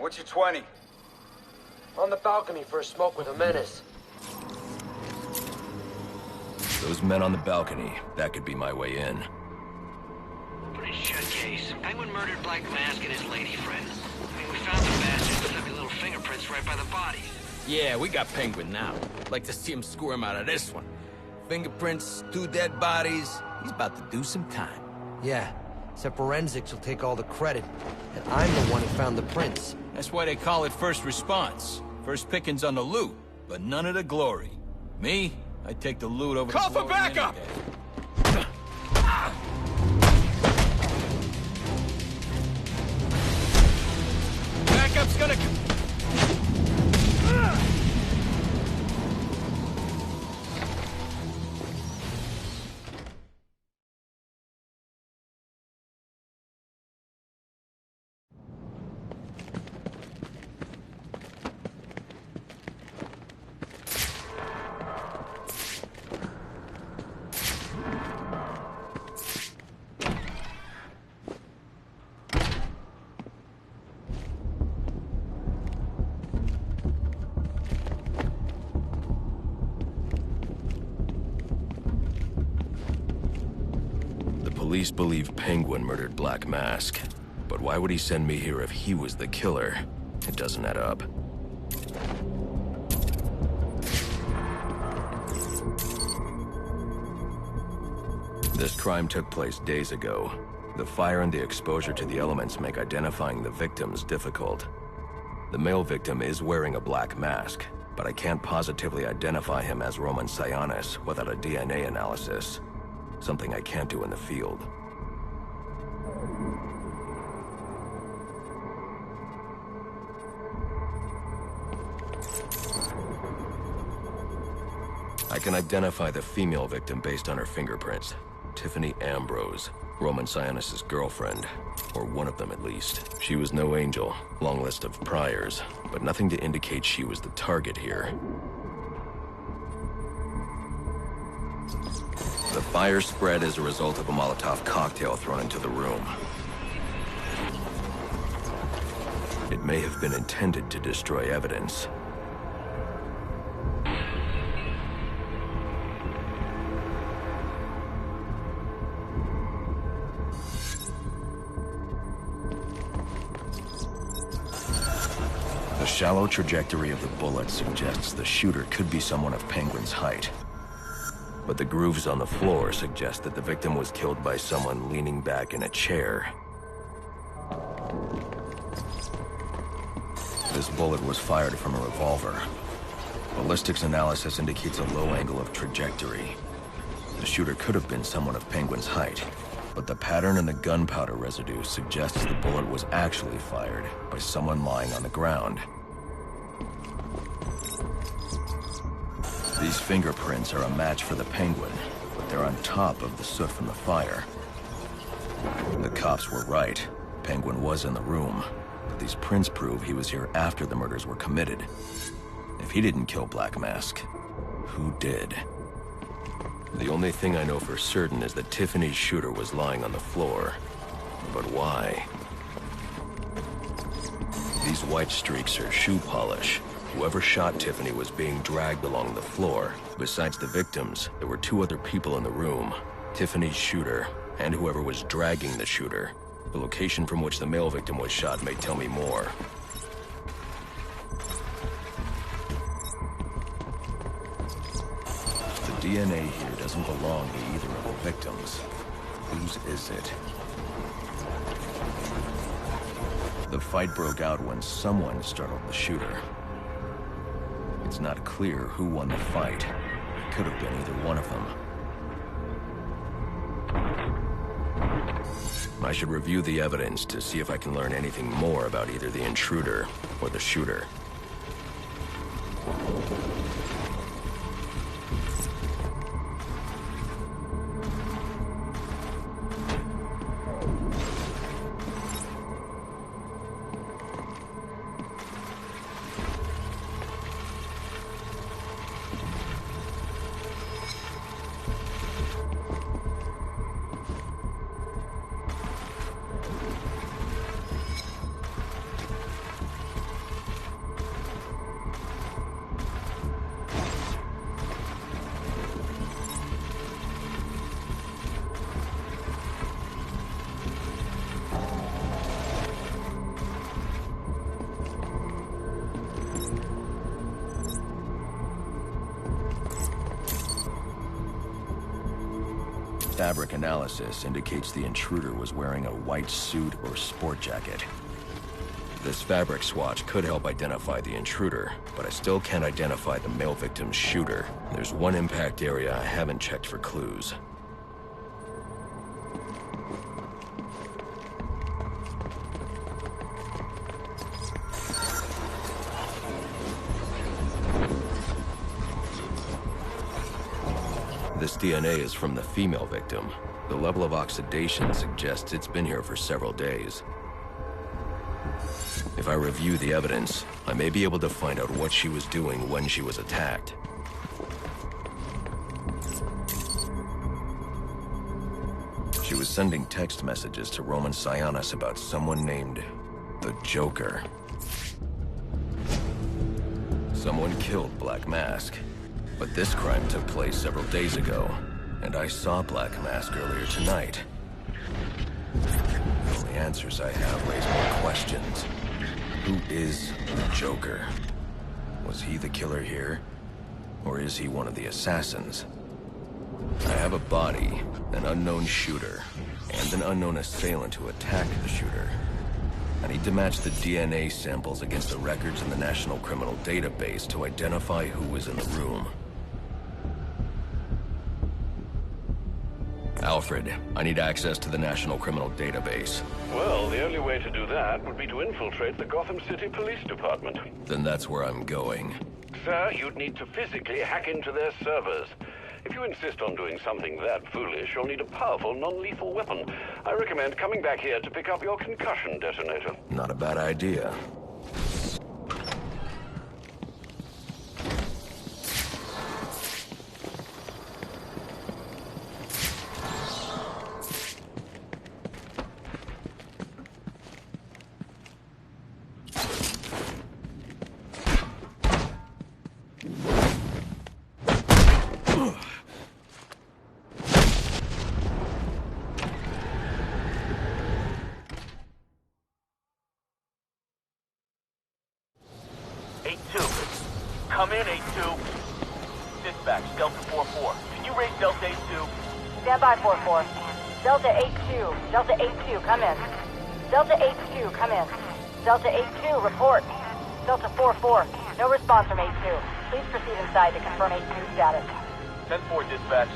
What's your 20? On the balcony for a smoke with a menace. Those men on the balcony, that could be my way in. Pretty shit case. Penguin murdered Black Mask and his lady friend. I mean, we found the bastards with heavy little fingerprints right by the body. Yeah, we got Penguin now. Like to see him squirm out of this one. Fingerprints, 2 dead bodies. He's about to do some time. Yeah, except forensics will take all the credit. And I'm the one who found the prints. That's why they call it first response. First pickings on the loot, but none of the glory. Me, I take the loot over Call the for glory backup! any day. Backup's gonna... Police believe Penguin murdered Black Mask, but why would he send me here if he was the killer? It doesn't add up. This crime took place days ago. The fire and the exposure to the elements make identifying the victims difficult. The male victim is wearing a black mask, but I can't positively identify him as Roman Sionis without a DNA analysis. Something I can't do in the field. I can identify the female victim based on her fingerprints. Tiffany Ambrose, Roman Sionis' girlfriend, or one of them at least. She was no angel, long list of priors, but nothing to indicate she was the target here. The fire spread as a result of a Molotov cocktail thrown into the room. It may have been intended to destroy evidence. The shallow trajectory of the bullet suggests the shooter could be someone of Penguin's height. But the grooves on the floor suggest that the victim was killed by someone leaning back in a chair. This bullet was fired from a revolver. Ballistics analysis indicates a low angle of trajectory. The shooter could have been someone of Penguin's height, but the pattern in the gunpowder residue suggests the bullet was actually fired by someone lying on the ground. These fingerprints are a match for the Penguin, but they're on top of the soot from the fire. The cops were right. Penguin was in the room, but these prints prove he was here after the murders were committed. If he didn't kill Black Mask, who did? The only thing I know for certain is that Tiffany's shooter was lying on the floor. But why? These white streaks are shoe polish. Whoever shot Tiffany was being dragged along the floor. Besides the victims, there were 2 other people in the room. Tiffany's shooter, and whoever was dragging the shooter. The location from which the male victim was shot may tell me more. The DNA here doesn't belong to either of the victims. Whose is it? The fight broke out when someone startled the shooter. It's not clear who won the fight. It could have been either one of them. I should review the evidence to see if I can learn anything more about either the intruder or the shooter. fabric analysis indicates the intruder was wearing a white suit or sport jacket. This fabric swatch could help identify the intruder, but I still can't identify the male victim's shooter. There's one impact area I haven't checked for clues. This DNA is from the female victim. The level of oxidation suggests it's been here for several days. If I review the evidence, I may be able to find out what she was doing when she was attacked. She was sending text messages to Roman Sionis about someone named the Joker. Someone killed Black Mask. But this crime took place several days ago, and I saw Black Mask earlier tonight. The only answers I have raise more questions. Who is the Joker? Was he the killer here? Or is he one of the assassins? I have a body, an unknown shooter, and an unknown assailant who attacked the shooter. I need to match the DNA samples against the records in the National Criminal Database to identify who was in the room. Alfred, I need access to the National Criminal Database. Well, the only way to do that would be to infiltrate the Gotham City Police Department. Then that's where I'm going. Sir, you'd need to physically hack into their servers. If you insist on doing something that foolish, you'll need a powerful, non-lethal weapon. I recommend coming back here to pick up your concussion detonator. Not a bad idea. Come in, 8-2. Dispatch, Delta 4-4. Can you raise Delta 8-2? Stand by, 4-4. Delta 8-2. Delta 8-2, come in. Delta 8-2, come in. Delta 8-2, report. Delta 4-4, no response from 8-2. Please proceed inside to confirm 8-2 status. 10-4, dispatch.